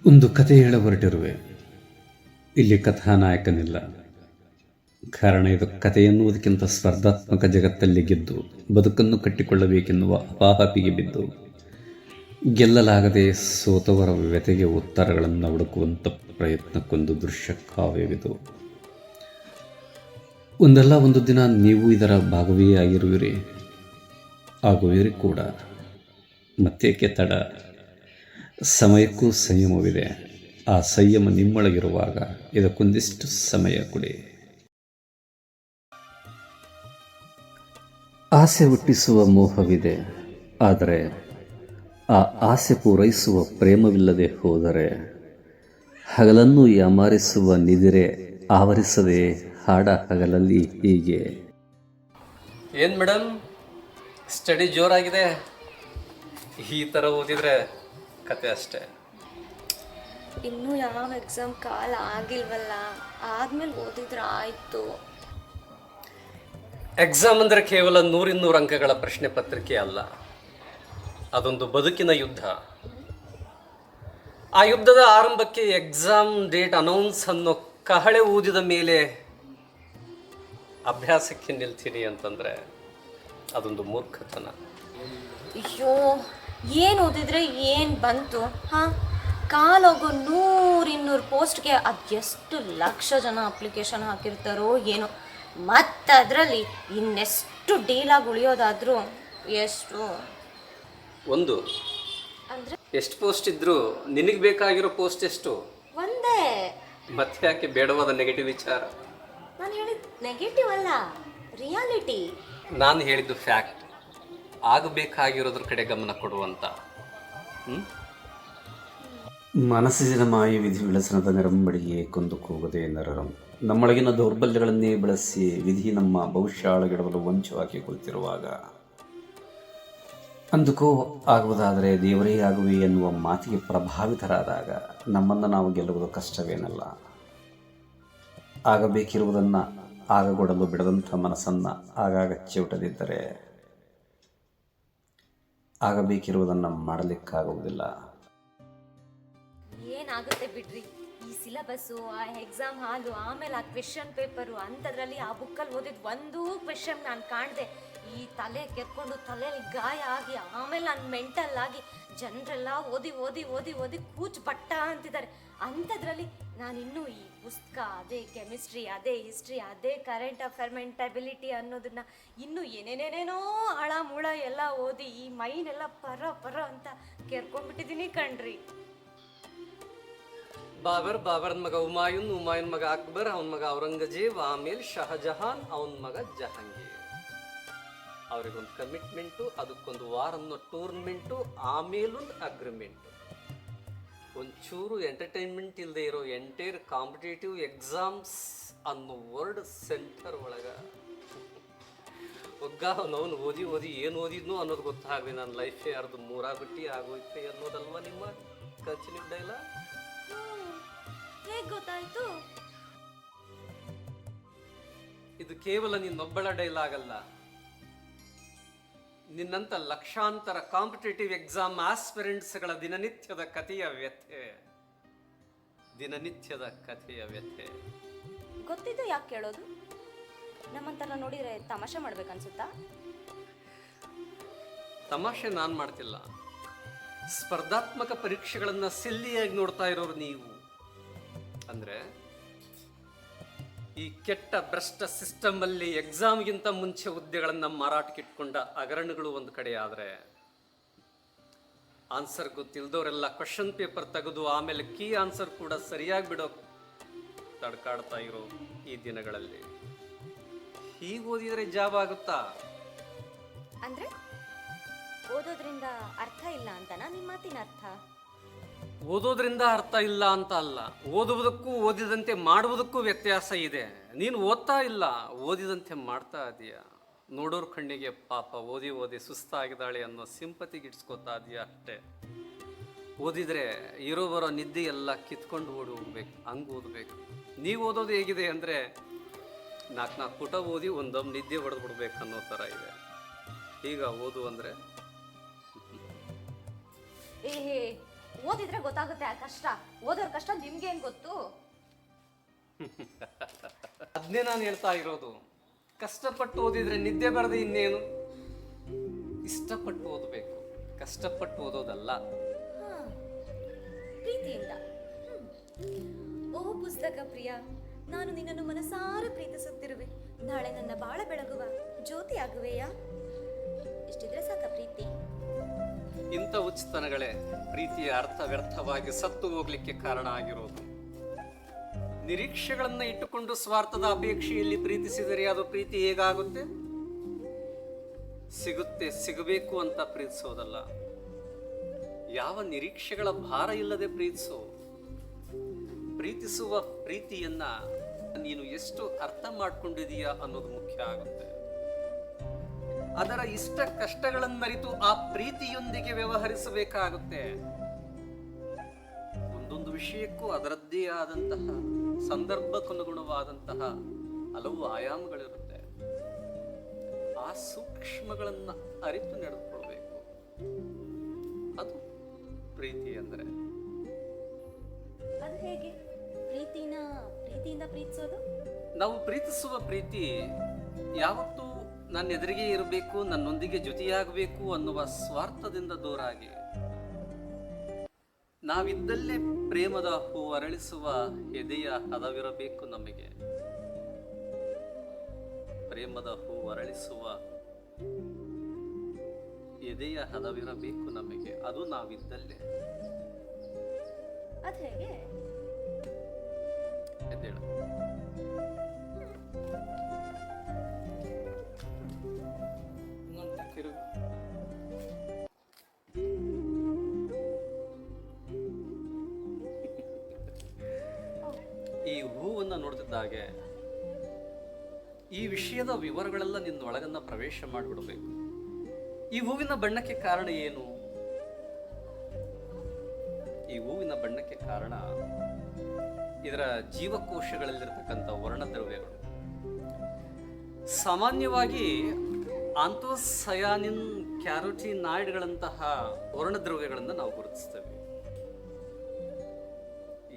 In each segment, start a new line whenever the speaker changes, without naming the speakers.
ಒಂದು ಕತೆ ಹೇಳ ಹೊರಟಿರುವೆ. ಇಲ್ಲಿ ಕಥಾನಾಯಕನಿಲ್ಲ. ಕಾರಣ ಇದು ಕತೆ ಎನ್ನುವುದಕ್ಕಿಂತ ಸ್ಪರ್ಧಾತ್ಮಕ ಜಗತ್ತಲ್ಲಿ ಗೆದ್ದು ಬದುಕನ್ನು ಕಟ್ಟಿಕೊಳ್ಳಬೇಕೆನ್ನುವ ಅಪಾಹಪಿಗೆ ಬಿದ್ದು ಗೆಲ್ಲಲಾಗದೆ ಸೋತವರ ವ್ಯತೆಗೆ ಉತ್ತರಗಳನ್ನು ಹುಡುಕುವಂಥ ಪ್ರಯತ್ನಕ್ಕೊಂದು ದೃಶ್ಯ ಕಾವ್ಯವಿದು. ಒಂದಲ್ಲ ಒಂದು ದಿನ ನೀವು ಇದರ ಭಾಗವೇ ಆಗಿರುವಿರಿ, ಆಗುವಿರಿ ಕೂಡ. ಮತ್ತೇಕೆ ತಡ? ಸಮಯಕ್ಕೂ ಸಂಯಮವಿದೆ. ಆ ಸಂಯಮ ನಿಮ್ಮೊಳಗಿರುವಾಗ ಇದಕ್ಕೊಂದಿಷ್ಟು ಸಮಯ ಕೊಡಿ. ಆಸೆ ಹುಟ್ಟಿಸುವ ಮೋಹವಿದೆ, ಆದರೆ ಆ ಆಸೆ ಪೂರೈಸುವ ಪ್ರೇಮವಿಲ್ಲದೆ ಹೋದರೆ ಹಗಲನ್ನು ಯಾಮಾರಿಸುವ ನಿದಿರೆ ಆವರಿಸದೆ ಹಾಡ ಹಗಲಲ್ಲಿ ಹೀಗೆ.
ಏನು ಮೇಡಮ್, ಸ್ಟಡಿ ಜೋರಾಗಿದೆ. ಈ ಥರ ಓದಿದ್ರೆ ಕತೆ ಅಷ್ಟೇ.
ಇನ್ನೂ ಯಾವ ಎಕ್ಸಾಮ್ ಕಾಲ ಆಗಿಲ್ವಲ್ಲ, ಆದ್ಮೇಲೆ ಓದಿದ್ರೆ ಆಯಿತು.
ಎಕ್ಸಾಮ್ ಅಂದರೆ ಕೇವಲ 100-200 ಅಂಕಗಳ ಪ್ರಶ್ನೆ ಪತ್ರಿಕೆ ಅಲ್ಲ, ಅದೊಂದು ಬದುಕಿನ ಯುದ್ಧ. ಆ ಯುದ್ಧದ ಆರಂಭಕ್ಕೆ ಎಕ್ಸಾಮ್ ಡೇಟ್ ಅನೌನ್ಸ್ ಅನ್ನೋ ಕಹಳೆ ಊದಿದ ಮೇಲೆ ಅಭ್ಯಾಸಕ್ಕೆ ನಿಲ್ತೀನಿ ಅಂತಂದರೆ ಅದೊಂದು ಮೂರ್ಖತನ.
ಅಯ್ಯೋ, ಏನು ಓದಿದ್ರೆ ಏನು ಬಂತು? ಹಾಂ, ಕಾಲೋಗೋ 100-200 ಪೋಸ್ಟ್ಗೆ ಅದೆಷ್ಟು ಲಕ್ಷ ಜನ ಅಪ್ಲಿಕೇಶನ್ ಹಾಕಿರ್ತಾರೋ ಏನೋ. ಮತ್ತು ಅದರಲ್ಲಿ ಇನ್ನೆಷ್ಟು ಡೀಲಾಗಿ ಉಳಿಯೋದಾದರೂ ಎಷ್ಟು?
ಒಂದು
ಅಂದರೆ
ಎಷ್ಟು ಪೋಸ್ಟ್ ಇದ್ದರೂ ನಿನಗೆ ಬೇಕಾಗಿರೋ ಪೋಸ್ಟ್ ಎಷ್ಟು?
ಒಂದೇ.
ಮತ್ತೆ ಯಾಕೆ ಬೇಡವಾದ ನೆಗೆಟಿವ್ ವಿಚಾರ?
ನಾನು ಹೇಳಿದ್ದು ನೆಗೆಟಿವ್ ಅಲ್ಲ, ರಿಯಾಲಿಟಿ.
ನಾನು ಹೇಳಿದ್ದು ಫ್ಯಾಕ್ಟ್. ಆಗಬೇಕಾಗಿರೋದ್ರ ಕಡೆ ಗಮನ ಕೊಡುವಂತ.
ಮನಸ್ಸಿನ ಮಾಯ ವಿಧಿ ವಿಳಸನದ ನೆರಂಬಡಿಗೆ ಕೊಂದು ಕೂಗದೆ ನರರಂ. ನಮ್ಮೊಳಗಿನ ದೌರ್ಬಲ್ಯಗಳನ್ನೇ ಬಳಸಿ ವಿಧಿ ನಮ್ಮ ಭವಿಷ್ಯಾಳಗಿಡಲು ವಂಚವಾಗಿ ಕುಳಿತಿರುವಾಗ ಅಂದುಕೋ ಆಗುವುದಾದರೆ ದೇವರೇ ಆಗುವೆ ಎನ್ನುವ ಮಾತಿಗೆ ಪ್ರಭಾವಿತರಾದಾಗ ನಮ್ಮನ್ನು ನಾವು ಗೆಲ್ಲುವುದು ಕಷ್ಟವೇನಲ್ಲ. ಆಗಬೇಕಿರುವುದನ್ನು ಆಗಗೊಡಲು ಬಿಡದಂಥ ಮನಸ್ಸನ್ನು ಆಗಾಗ ಚಿವುಟದಿದ್ದರೆ ಆಗಬೇಕಿರುವುದನ್ನು ಮಾಡಲಿಕ್ಕಾಗುವುದಿಲ್ಲ.
ಏನಾಗುತ್ತೆ ಬಿಡ್ರಿ, ಈ ಸಿಲೆಬಸ್ಸು, ಆ ಎಕ್ಸಾಮ್ ಹಾಲು, ಆಮೇಲೆ ಆ ಕ್ವೆಶನ್ ಪೇಪರು, ಅಂಥದ್ರಲ್ಲಿ ಆ ಬುಕ್ಕಲ್ಲಿ ಓದಿದ್ದು ಒಂದೂ ಕ್ವೆಶನ್ ನಾನು ಕಾಣದೆ ಈ ತಲೆ ಕೆರ್ಕೊಂಡು ತಲೆಯಲ್ಲಿ ಗಾಯ ಆಗಿ ಆಮೇಲೆ ನಾನು ಮೆಂಟಲ್ ಆಗಿ ಜನರೆಲ್ಲ ಓದಿ ಓದಿ ಓದಿ ಓದಿ ಕೂಚ್ ಬಟ್ಟ ಅಂತಿದ್ದಾರೆ. ಅಂಥದ್ರಲ್ಲಿ ನಾನಿನ್ನೂ ಈ ಪುಸ್ತಕ, ಅದೇ ಕೆಮಿಸ್ಟ್ರಿ, ಅದೇ ಹಿಸ್ಟ್ರಿ, ಅದೇ ಕರೆಂಟ್ ಅಫೇರ್, ಮೆಂಟಬಿಲಿಟಿ ಅನ್ನೋದನ್ನ ಇನ್ನೂ ಏನೇನೇನೇನೋ ಆಳ ಮೂಳ ಎಲ್ಲ ಓದಿ ಈ ಮೈನೆಲ್ಲ ಪರ ಅಂತ ಕೆರ್ಕೊಂಡ್ಬಿಟ್ಟಿದ್ದೀನಿ ಕಣ್ರಿ.
ಬಾಬರ್ನ ಮಗ ಹುಮಾಯೂನ್ ಮಗ ಅಕ್ಬರ್, ಅವನ ಮಗ ಔರಂಗಜೇಬ್, ಆಮೇಲೆ ಶಹಜಹಾನ್, ಅವನ ಮಗ ಜಹಾಂಗೀರ್. ಅವ್ರಿಗೊಂದು ಕಮಿಟ್ಮೆಂಟು, ಅದಕ್ಕೊಂದು ವಾರನ್ನೋ ಟೂರ್ನಮೆಂಟು, ಆಮೇಲೊಂದು ಅಗ್ರಿಮೆಂಟು. ಒಂಚೂರು ಎಂಟರ್ಟೈನ್ಮೆಂಟ್ ಇಲ್ಲದೆ ಇರೋ ಎಂಟೈರ್ ಕಾಂಪಿಟೇಟಿವ್ ಎಕ್ಸಾಮ್ಸ್ ಅನ್ನೋ ವರ್ಡ್ ಸೆಂಟರ್ ಒಳಗೆ ಒಗ್ಗ ಅವನವನು ಓದಿ ಓದಿ ಏನು ಓದಿದ್ನು ಅನ್ನೋದು ಗೊತ್ತಾಗಲಿ. ನನ್ನ ಲೈಫೇ ಅರ್ಧ ಮೂರಾಗುಟ್ಟಿ ಆಗೋಯ್ತೆ ಅನ್ನೋದಲ್ವ ನಿಮ್ಮ ಕಚ್ಚಿನ ಡೈಲಾಗ್?
ಹೇಗೆ ಗೊತ್ತಾಯ್ತು?
ಇದು ಕೇವಲ ನಿನ್ನೊಬ್ಬಳ ಡೈಲಾಗ್ ಅಲ್ಲ, ನಿನ್ನಂತ ಲಕ್ಷಾಂತರ ಕಾಂಪಿಟೇಟಿವ್ ಎಕ್ಸಾಮ್ ಆಸ್ಪಿರೆಂಟ್ಸ್ಗಳ ದಿನನಿತ್ಯದ ಕಥೆಯ ವ್ಯಥೆ.
ಗೊತ್ತಿದ್ದು ಯಾಕೆ ಕೇಳೋದು? ನಮ್ಮಂತರ ನೋಡಿದ್ರೆ ತಮಾಷೆ ಮಾಡ್ಬೇಕನ್ಸುತ್ತಾ?
ತಮಾಷೆ ನಾನು ಮಾಡ್ತಿಲ್ಲ. ಸ್ಪರ್ಧಾತ್ಮಕ ಪರೀಕ್ಷೆಗಳನ್ನ ಸಿಲ್ಲಿಯಾಗಿ ನೋಡ್ತಾ ಇರೋರು ನೀವು. ಅಂದ್ರೆ ಈ ಕೆಟ್ಟ ಭ್ರಷ್ಟ ಸಿಸ್ಟಮ್ ಅಲ್ಲಿ ಎಕ್ಸಾಮ್ಗಿಂತ ಮುಂಚೆ ಹುದ್ದೆಗಳನ್ನ ಮಾರಾಟಕ್ಕಿಟ್ಕೊಂಡ ಹಗರಣಗಳು ಒಂದು ಕಡೆ ಆದ್ರೆ, ಆನ್ಸರ್ ಗೊತ್ತಿಲ್ದವರೆಲ್ಲ ಕ್ವಶನ್ ಪೇಪರ್ ತೆಗೆದು ಆಮೇಲೆ ಕೀ ಆನ್ಸರ್ ಕೂಡ ಸರಿಯಾಗಿ ಬಿಡೋ ತಡ್ಕಾಡ್ತಾ ಇರೋ ಈ ದಿನಗಳಲ್ಲಿ ಹೀಗೆ ಓದಿದ್ರೆ ಜಾಬ್ ಆಗುತ್ತಾ?
ಅಂದ್ರೆ ಓದೋದ್ರಿಂದ ಅರ್ಥ ಇಲ್ಲ ಅಂತನಾ ನಿಮ್ಮ ಮಾತಿನ ಅರ್ಥ?
ಓದೋದ್ರಿಂದ ಅರ್ಥ ಇಲ್ಲ ಅಂತ ಅಲ್ಲ, ಓದುವುದಕ್ಕೂ ಓದಿದಂತೆ ಮಾಡುವುದಕ್ಕೂ ವ್ಯತ್ಯಾಸ ಇದೆ. ನೀನು ಓದ್ತಾ ಇಲ್ಲ, ಓದಿದಂತೆ ಮಾಡ್ತಾ ಇದೀಯ. ನೋಡೋರ್ ಕಣ್ಣಿಗೆ ಪಾಪ ಓದಿ ಓದಿ ಸುಸ್ತಾಗಿದ್ದಾಳೆ ಅನ್ನೋ ಸಿಂಪತಿಗೆ ಇಡ್ಸ್ಕೊತಾ ಇದೀಯ ಅಷ್ಟೇ. ಓದಿದ್ರೆ ಇರೋ ಬರೋ ನಿದ್ದೆ ಎಲ್ಲ ಕಿತ್ಕೊಂಡು ಓಡಿ ಹೋಗ್ಬೇಕು, ಹಂಗೆ ಓದಬೇಕು. ನೀವು ಓದೋದು ಹೇಗಿದೆ ಅಂದರೆ 4 ಪುಟ ಓದಿ ಒಂದೊಮ್ಮೆ ನಿದ್ದೆ ಹೊಡೆದು ಬಿಡ್ಬೇಕು ಅನ್ನೋ ಥರ ಇದೆ. ಈಗ ಓದು ಅಂದರೆ
ಓದಿದ್ರೆ ಗೊತ್ತಾಗುತ್ತೆ ಆ ಕಷ್ಟ. ಓದೋರ್ ಕಷ್ಟ ನಿಮ್ಗೆ ಏನ್ ಗೊತ್ತು?
ಅದನ್ನೇ ನಾನು ಹೇಳ್ತಾ ಇರೋದು. ಕಷ್ಟಪಟ್ಟು ಓದಿದ್ರೆ ನಿದ್ದೆ ಬರದೆ ಇನ್ನೇನು. ಇಷ್ಟಪಟ್ಟು ಓದಬೇಕು, ಕಷ್ಟಪಟ್ಟು ಓದೋದಲ್ಲ.
ಪ್ರೀತಿಯಿಂದ. ಓ ಪುಸ್ತಕ ಪ್ರಿಯ, ನಾನು ನಿನ್ನನ್ನು ಮನಸಾರ ಪ್ರೀತಿಸುತ್ತಿರುವೆ. ನಾಳೆ ನನ್ನ ಬಾಳ ಬೆಳಗುವ ಜ್ಯೋತಿ ಆಗುವೆಯಾ? ಇಷ್ಟಿದ್ರೆ ಸಾಕ ಪ್ರೀತಿ.
ಇಂಥ ಉಚಿತನಗಳೇ ಪ್ರೀತಿಯ ಅರ್ಥ ವ್ಯರ್ಥವಾಗಿ ಸತ್ತು ಹೋಗ್ಲಿಕ್ಕೆ ಕಾರಣ ಆಗಿರೋದು. ನಿರೀಕ್ಷೆಗಳನ್ನ ಇಟ್ಟುಕೊಂಡು ಸ್ವಾರ್ಥದ ಅಪೇಕ್ಷೆಯಲ್ಲಿ ಪ್ರೀತಿಸಿದರೆ ಅದು ಪ್ರೀತಿ ಹೇಗಾಗುತ್ತೆ? ಸಿಗುತ್ತೆ, ಸಿಗಬೇಕು ಅಂತ ಪ್ರೀತಿಸೋದಲ್ಲ. ಯಾವ ನಿರೀಕ್ಷೆಗಳ ಭಾರ ಇಲ್ಲದೆ ಪ್ರೀತಿಸು. ಪ್ರೀತಿಸುವ ಪ್ರೀತಿಯನ್ನ ನೀನು ಎಷ್ಟು ಅರ್ಥ ಮಾಡ್ಕೊಂಡಿದೀಯಾ ಅನ್ನೋದು ಮುಖ್ಯ ಆಗುತ್ತೆ. ಅದರ ಇಷ್ಟ ಕಷ್ಟಗಳನ್ನರಿತು ಆ ಪ್ರೀತಿಯೊಂದಿಗೆ ವ್ಯವಹರಿಸಬೇಕಾಗುತ್ತೆ. ಒಂದೊಂದು ವಿಷಯಕ್ಕೂ ಅದರದ್ದೇ ಆದಂತಹ ಸಂದರ್ಭಕ್ಕನುಗುಣವಾದಂತಹ ಹಲವು ಆಯಾಮಗಳಿರುತ್ತೆ. ಆ ಸೂಕ್ಷ್ಮಗಳನ್ನ ಅರಿತು ನಡೆದುಕೊಳ್ಬೇಕು. ಅದು ಪ್ರೀತಿ ಅಂದರೆ.
ಅದು ಹೇಗೆ ಪ್ರೀತಿಯಿಂದ ಪ್ರೀತಿಸೋದು?
ನಾವು ಪ್ರೀತಿಸುವ ಪ್ರೀತಿ ಯಾವತ್ತೂ ನನ್ನ ಎದುರಿಗೆ ಇರಬೇಕು, ನನ್ನೊಂದಿಗೆ ಜೊತೆಯಾಗಬೇಕು ಅನ್ನುವ ಸ್ವಾರ್ಥದಿಂದ ದೂರಾಗಿ ನಾವಿದ್ದಲ್ಲೇ ಪ್ರೇಮದ ಹೂ ಅರಳಿಸುವ ಎದೆಯ ಹದವಿರಬೇಕು ನಮಗೆ. ಪ್ರೇಮದ ಹೂ ಅರಳಿಸುವ ಎದೆಯ ಹದವಿರಬೇಕು ನಮಗೆ. ಅದು ನಾವಿದ್ದಲ್ಲೇ.
ಅದು ಹೇಗೆ?
ಎದ್ದೇಳು. ತಿರುಗು. ಈ ಹೂವನ್ನು ನೋಡ್ತಿದ್ದಾಗೆ ಈ ವಿಷಯದ ವಿವರಗಳೆಲ್ಲ ನಿನ್ನ ಒಳಗನ್ನ ಪ್ರವೇಶ ಮಾಡಿಬಿಡಬೇಕು. ಈ ಹೂವಿನ ಬಣ್ಣಕ್ಕೆ ಕಾರಣ ಏನು? ಈ ಹೂವಿನ ಬಣ್ಣಕ್ಕೆ ಕಾರಣ ಇದರ ಜೀವಕೋಶಗಳಲ್ಲಿರತಕ್ಕಂಥ ವರ್ಣದ್ರವ್ಯಗಳು. ಸಾಮಾನ್ಯವಾಗಿ ಆಂಥೋಸಯಾನಿನ್, ಕ್ಯಾರೋಟಿನಾಯ್ಡ್ಗಳಂತಹ ವರ್ಣದ್ರವ್ಯಗಳನ್ನು ನಾವು ಗುರುತಿಸ್ತೇವೆ.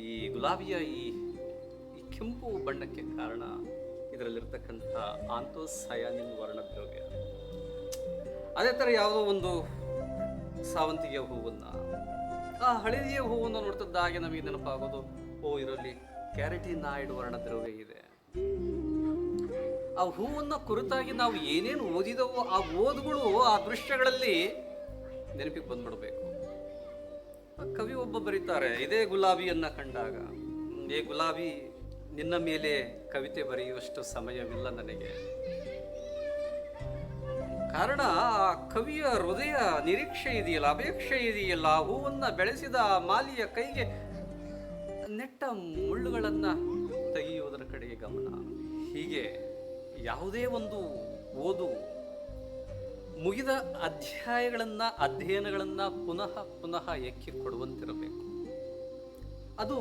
ಈ ಗುಲಾಬಿಯ ಈ ಕೆಂಪು ಬಣ್ಣಕ್ಕೆ ಕಾರಣ ಇದರಲ್ಲಿರ್ತಕ್ಕಂಥ ಆಂಥೋಸಯಾನಿನ್ ವರ್ಣದ್ರವ್ಯ. ಅದೇ ಥರ ಯಾವುದೋ ಒಂದು ಸಾವಂತಿಗೆ ಹೂವನ್ನು, ಆ ಹಳದಿಯ ಹೂವನ್ನು ನೋಡ್ತಿದ್ದಾಗೆ ನಮಗೆ ನೆನಪಾಗೋದು, ಓ ಇದರಲ್ಲಿ ಕ್ಯಾರೋಟಿನಾಯ್ಡ್ ವರ್ಣದ್ರವ್ಯ ಇದೆ. ಆ ಹೂವನ್ನು ಕುರಿತಾಗಿ ನಾವು ಏನೇನು ಓದಿದವೋ ಆ ಓದುಗಳು ಆ ದೃಶ್ಯಗಳಲ್ಲಿ ನೆನಪಿಗೆ ಬಂದ್ಬಿಡ್ಬೇಕು. ಕವಿ ಒಬ್ಬ ಬರೀತಾರೆ, ಇದೇ ಗುಲಾಬಿಯನ್ನ ಕಂಡಾಗ, ಏ ಗುಲಾಬಿ ನಿನ್ನ ಮೇಲೆ ಕವಿತೆ ಬರೆಯುವಷ್ಟು ಸಮಯವಿಲ್ಲ ನನಗೆ. ಕಾರಣ ಆ ಕವಿಯ ಹೃದಯ ನಿರೀಕ್ಷೆ ಇದೆಯಲ್ಲ, ಅಪೇಕ್ಷೆ ಇದೆಯಲ್ಲ, ಆ ಹೂವನ್ನ ಬೆಳೆಸಿದ ಆ ಮಾಲಿಯ ಕೈಗೆ ನೆಟ್ಟ ಮುಳ್ಳುಗಳನ್ನ ತೆಗೆಯುವುದರ ಕಡೆಗೆ ಗಮನ. ಹೀಗೆ ಯಾವುದೇ ಒಂದು ಓದು ಮುಗಿದ ಅಧ್ಯಯನಗಳನ್ನ ಪುನಃ ಪುನಃ ಎಕ್ಕಿ ಕೊಡುವಂತಿರಬೇಕು. ಅದು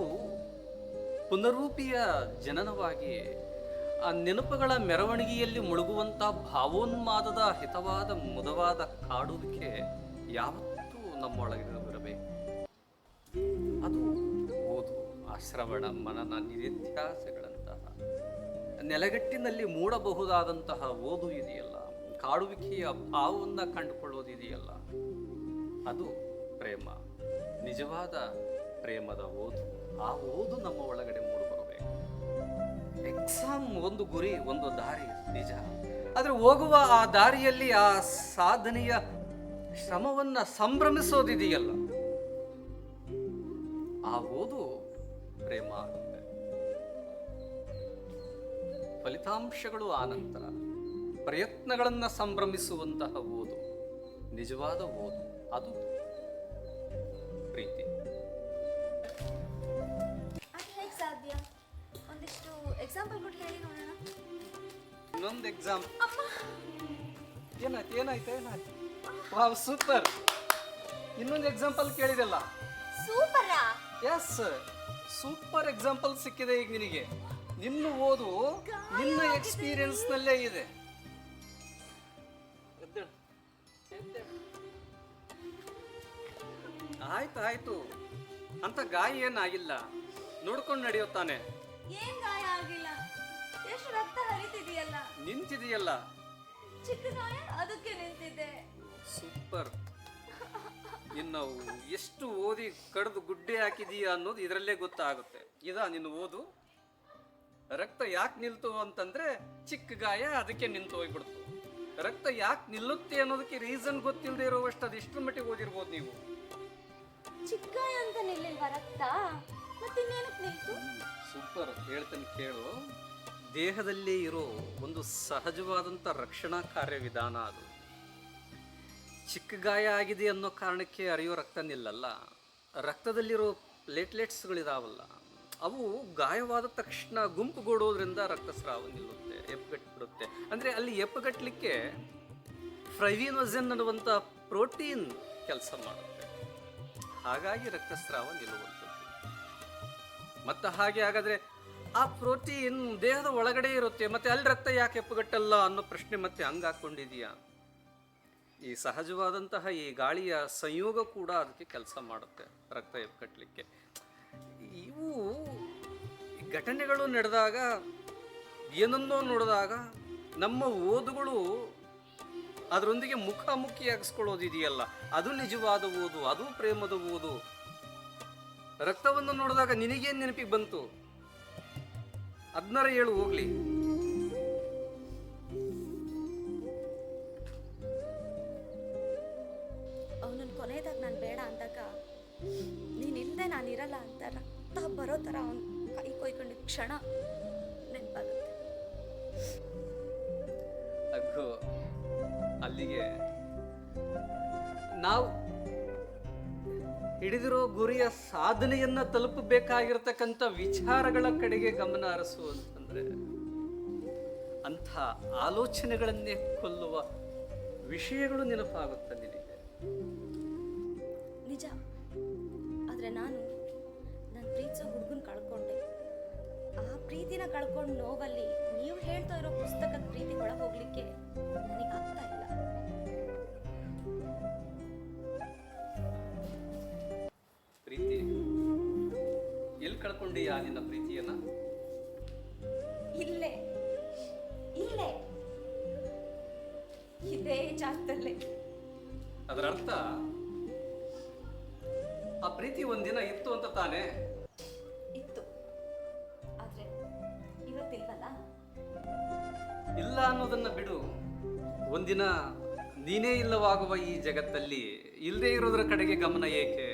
ಪುನರೂಪಿಯ ಜನನವಾಗಿ ಆ ನೆನಪುಗಳ ಮೆರವಣಿಗೆಯಲ್ಲಿ ಮುಳುಗುವಂಥ ಭಾವೋನ್ಮಾದದ ಹಿತವಾದ ಮುದವಾದ ಕಾಡುವಿಕೆ ಯಾವತ್ತೂ ನಮ್ಮೊಳಗಿರಬೇಕು. ಅದು ಓದು, ಶ್ರವಣ, ಮನನ, ನಿಧಿಧ್ಯಾಸಗಳಂತಹ ನೆಲಗಟ್ಟಿನಲ್ಲಿ ಮೂಡಬಹುದಾದಂತಹ ಓದು ಇದೆಯಲ್ಲ, ಕಾಡುವಿಕೆಯ ಭಾವವನ್ನು ಕಂಡುಕೊಳ್ಳೋದಿದೆಯಲ್ಲ, ಅದು ಪ್ರೇಮ. ನಿಜವಾದ ಪ್ರೇಮದ ಓದು. ಆ ಓದು ನಮ್ಮ ಒಳಗಡೆ ಮೂಡಿಬರಬೇಕು. ಎಕ್ಸಾಮ್ ಒಂದು ಗುರಿ, ಒಂದು ದಾರಿ ನಿಜ. ಆದರೆ ಹೋಗುವ ಆ ದಾರಿಯಲ್ಲಿ ಆ ಸಾಧನೆಯ ಶ್ರಮವನ್ನ ಸಂಭ್ರಮಿಸೋದಿದೆಯಲ್ಲ, ಆ ಓದು ಪ್ರೇಮ ಆಗುತ್ತೆ. ಫಲಿತಾಂಶಗಳು ಆನಂತರ, ಪ್ರಯತ್ನಗಳನ್ನ ಸಂಭ್ರಮಿಸುವಂತಹ ಓದು ನಿಜವಾದ ಓದು. ಅದು ಪ್ರೀತಿ.
ಸಾಧ್ಯ? ಒಂದಿಷ್ಟು ಎಕ್ಸಾಂಪಲ್ ಹೇಳಿ ನೋಡೋಣ.
ಇನ್ನೊಂದು ಎಕ್ಸಾಮ್. ಏನಾಯ್ತು? Wow, super. ಇನ್ನೊಂದು ಎಕ್ಸಾಂಪಲ್ ಕೇಳಿದಲ್ಲ?
ಸೂಪರ್.
ಎಸ್, ಸೂಪರ್ ಎಕ್ಸಾಂಪಲ್ ಸಿಕ್ಕಿದೆ ಈಗ ನಿನಗೆ. ನಿನ್ನ ಓದು ನಿನ್ನ ಎಕ್ಸ್ಪೀರಿಯನ್ಸ್ ನಲ್ಲೇ ಇದೆ. ಆಯ್ತು, ಅಂತ ಗಾಯ ಏನಾಗಿಲ್ಲ, ನೋಡ್ಕೊಂಡು ನಡೆಯುತ್ತಾನೆ.
ಏನ್ ಗಾಯ ಆಗಿಲ್ಲ, ಎಷ್ಟು ರಕ್ತ ಹರಿತಿದೆಯಲ್ಲ.
ನಿಂತಿದೆಯಲ್ಲ,
ಚಿಕ್ಕ ಗಾಯ ಅದಕ್ಕೆ ನಿಂತಿದೆ.
ಸೂಪರ್. ಇನ್ನು ಎಷ್ಟು ಓದಿ ಕಡ್ದು ಗುಡ್ಡೆ ಹಾಕಿದೀಯ ಅನ್ನೋದು ಇದರಲ್ಲೇ ಗೊತ್ತಾಗುತ್ತೆ. ಇದಾ ನಿನ್ನ ಓದು. ರಕ್ತ ಯಾಕೆ ನಿಲ್ತು ಅಂತಂದ್ರೆ ಚಿಕ್ಕ ಗಾಯ ಅದಕ್ಕೆ ನಿಂತು ಹೋಗ್ಬಿಡ್ತು. ರಕ್ತ ಯಾಕೆ ನಿಲ್ಲುತ್ತೆ ಅನ್ನೋದಕ್ಕೆ ರೀಸನ್ ಗೊತ್ತಿಲ್ಲದೆ ಇರುವಷ್ಟು ಅದೆಷ್ಟರ ಮಟ್ಟಿಗೆ ಓದಿರ್ಬೋದು ನೀವು.
ಚಿಕ್ಕ ಗಾಯ ಅಂತ ನಿಲ್ಲಿಲ್ವಾ ರಕ್ತ, ಮತ್ತಿನ್ನೇನಕ್ಕೆ ನಿಲ್ತು?
ಸೂಪರ್. ಹೇಳ್ತೇನೆ ಕೇಳು. ದೇಹದಲ್ಲಿ ಇರೋ ಒಂದು ಸಹಜವಾದಂಥ ರಕ್ಷಣಾ ಕಾರ್ಯವಿಧಾನ ಅದು. ಚಿಕ್ಕ ಗಾಯ ಆಗಿದೆ ಅನ್ನೋ ಕಾರಣಕ್ಕೆ ಹರಿಯೋ ರಕ್ತ ನಿಲ್ಲಲ್ಲ. ರಕ್ತದಲ್ಲಿರೋ ಪ್ಲೇಟ್ಲೆಟ್ಸ್ಗಳಿದಾವಲ್ಲ, ಅವು ಗಾಯವಾದ ತಕ್ಷಣ ಗುಂಪುಗೂಡೋದ್ರಿಂದ ರಕ್ತಸ್ರಾವ ನಿಲ್ಲುತ್ತೆ, ಎಪ್ಪುಗಟ್ಟಿಬಿಡುತ್ತೆ. ಅಂದರೆ ಅಲ್ಲಿ ಎಪ್ಪುಗಟ್ಟಲಿಕ್ಕೆ ಫ್ರೈವಿನೋಜನ್ ಅನ್ನುವಂಥ ಪ್ರೋಟೀನ್ ಕೆಲಸ ಮಾಡುತ್ತೆ. ಹಾಗಾಗಿ ರಕ್ತಸ್ರಾವ ನಿಲ್ಲುವಂಥದ್ದು. ಮತ್ತು ಹಾಗೆ ಹಾಗಾದರೆ ಆ ಪ್ರೋಟೀನ್ ದೇಹದ ಒಳಗಡೆ ಇರುತ್ತೆ, ಮತ್ತೆ ಅಲ್ಲಿ ರಕ್ತ ಯಾಕೆ ಎಪ್ಪುಗಟ್ಟಲ್ಲ ಅನ್ನೋ ಪ್ರಶ್ನೆ ಮತ್ತೆ ಹಂಗೆ ಹಾಕ್ಕೊಂಡಿದೀಯಾ? ಈ ಸಹಜವಾದಂತಹ ಈ ಗಾಳಿಯ ಸಂಯೋಗ ಕೂಡ ಅದಕ್ಕೆ ಕೆಲಸ ಮಾಡುತ್ತೆ ರಕ್ತ ಎಪ್ಪುಗಟ್ಟಲಿಕ್ಕೆ. ಇವು ಘಟನೆಗಳು ನಡೆದಾಗ, ಏನನ್ನೋ ನೋಡಿದಾಗ ನಮ್ಮ ಓದುಗಳು ಅದರೊಂದಿಗೆ ಮುಖಾಮುಖಿಯಾಗಿಸ್ಕೊಳ್ಳೋದಿದೆಯಲ್ಲ, ಅದು ನಿಜವಾದ ಓದು, ಅದು ಪ್ರೇಮದ ಓದು. ರಕ್ತವನ್ನು ನೋಡಿದಾಗ ನಿನಗೇನು ನೆನಪಿಗೆ ಬಂತು? ಅದನ್ನರ ಹೇಳು ಹೋಗ್ಲಿ.
ಅವನನ್ನು ಕೊನೆಯದಾಗ ನಾನು ಬೇಡ ಅಂದಾಗ, ನೀನಿಲ್ಲದೆ ನಾನಿರಲ್ಲ ಅಂತ ರಕ್ತ ಬರೋ ಥರ ಅವನು ಕೈ ಕೊಯ್ಕೊಂಡಿದ್ದ ಕ್ಷಣ ನೆನಪಾಗುತ್ತೆ.
ಅಗ್ಗು, ಅಲ್ಲಿಗೆ ನಾವು ಹಿಡಿದಿರೋ ಗುರಿಯ ಸಾಧನೆಯನ್ನ ತಲುಪಬೇಕಾಗಿರ್ತಕ್ಕಂಥ ವಿಚಾರಗಳ ಕಡೆಗೆ ಗಮನ ಹರಿಸು ಅಂತಂದ್ರೆ, ಅಂಥ ಆಲೋಚನೆಗಳನ್ನೇ ಕೊಲ್ಲುವ ವಿಷಯಗಳು ನೆನಪಾಗುತ್ತೆ ನಿನಗೆ.
ನಿಜ. ಆದರೆ ನಾನು ನನ್ನ ಪ್ರೀತಿಸೋ ಹುಡುಗನ ಕಳ್ಕೊಂಡೆ. ಆ ಪ್ರೀತಿನ ಕಳ್ಕೊಂಡು ನೋವಲ್ಲಿ ನೀವು ಹೇಳ್ತಾ ಇರೋ ಪುಸ್ತಕದ ಪ್ರೀತಿ ಒಳಗೆ ಹೋಗ್ಲಿಕ್ಕೆ ನನಗೆ ಆಗ್ತಾ ಇಲ್ಲ.
ಪ್ರೀತಿ ಎಲ್ಲಿ ಕಳ್ಕೊಂಡೀಯಾ ನಿನ್ನ ಪ್ರೀತಿಯನ್ನ?
ಇಲ್ಲೇ ಇಲ್ಲೇ ಇದೇ ಜಾಗದಲ್ಲೇ.
ಅದರ ಅರ್ಥ ಆ ಪ್ರೀತಿ ಒಂದಿನ ಇತ್ತು ಅಂತ ತಾನೇ?
ಇತ್ತು, ಆದ್ರೆ ಇವತ್ತಿಲ್ವಲ್ಲ.
ಇಲ್ಲ ಅನ್ನೋದನ್ನ ಬಿಡು. ಒಂದಿನ ನೀನೇ ಇಲ್ಲವಾಗುವ ಈ ಜಗತ್ತಲ್ಲಿ ಇಲ್ಲದೆ ಇರೋದ್ರ ಕಡೆಗೆ ಗಮನ ಏಕೆ?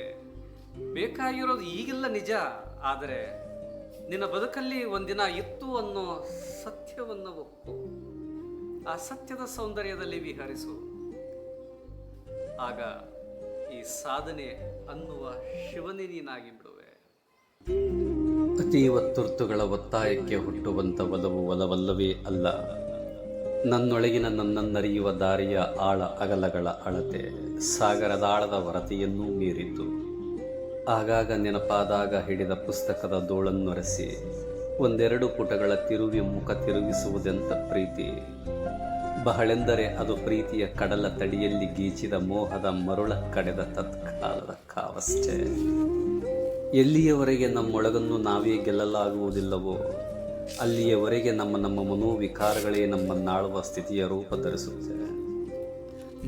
ಬೇಕಾಗಿರೋದು ಈಗಿಲ್ಲ ನಿಜ, ಆದರೆ ನಿನ್ನ ಬದುಕಲ್ಲಿ ಒಂದಿನ ಇತ್ತು ಅನ್ನೋ ಸತ್ಯವನ್ನು ಒಪ್ಪು. ಆ ಸತ್ಯದ ಸೌಂದರ್ಯದಲ್ಲಿ ವಿಹರಿಸು. ಆಗ ಈ ಸಾಧನೆ ಅನ್ನುವ ಶಿವನೇ ನೀನಾಗಿ ಬಿಡುವೆ.
ಅತೀವ ತುರ್ತುಗಳ ಒತ್ತಾಯಕ್ಕೆ ಹುಟ್ಟುವಂಥ ಒಲವು ಒಲವಲ್ಲವೇ ಅಲ್ಲ. ನನ್ನೊಳಗಿನ ನನ್ನನ್ನರಿಯುವ ದಾರಿಯ ಆಳ ಅಗಲಗಳ ಅಳತೆ ಸಾಗರದಾಳದ ವರತೆಯನ್ನೂ ಮೀರಿತು. ಆಗಾಗ ನೆನಪಾದಾಗ ಹಿಡಿದ ಪುಸ್ತಕದ ದೋಳನ್ನೊರೆಸಿ ಒಂದೆರಡು ಪುಟಗಳ ತಿರುವಿ ಮುಖ ತಿರುಗಿಸುವುದೆಂತ ಪ್ರೀತಿ. ಬಹಳೆಂದರೆ ಅದು ಪ್ರೀತಿಯ ಕಡಲ ತಡಿಯಲ್ಲಿ ಗೀಚಿದ ಮೋಹದ ಮರುಳ ಕಡೆದ ತತ್ಕಾಲದ ಕಾವಷ್ಟೇ. ಎಲ್ಲಿಯವರೆಗೆ ನಮ್ಮೊಳಗನ್ನು ನಾವೇ ಗೆಲ್ಲಲಾಗುವುದಿಲ್ಲವೋ ಅಲ್ಲಿಯವರೆಗೆ ನಮ್ಮ ಮನೋವಿಕಾರಗಳೇ ನಮ್ಮನ್ನಾಳುವ ಸ್ಥಿತಿಯ ರೂಪ ಧರಿಸುತ್ತವೆ.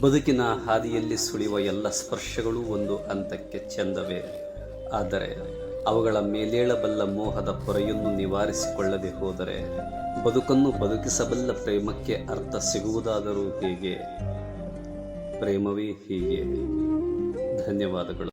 ಬದುಕಿನ ಹಾದಿಯಲ್ಲಿ ಸುಳಿಯುವ ಎಲ್ಲ ಸ್ಪರ್ಶಗಳೂ ಒಂದು ಹಂತಕ್ಕೆ ಚೆಂದವೇ, ಆದರೆ ಅವುಗಳ ಮೇಲೇಳಬಲ್ಲ ಮೋಹದ ಪೊರೆಯನ್ನು ನಿವಾರಿಸಿಕೊಳ್ಳದೆ ಹೋದರೆ ಬದುಕನ್ನು ಬದುಕಿಸಬಲ್ಲ ಪ್ರೇಮಕ್ಕೆ ಅರ್ಥ ಸಿಗುವುದಾದರೂ ಹೇಗೆ? ಪ್ರೇಮವೇ ಹೀಗೆ. ಧನ್ಯವಾದಗಳು.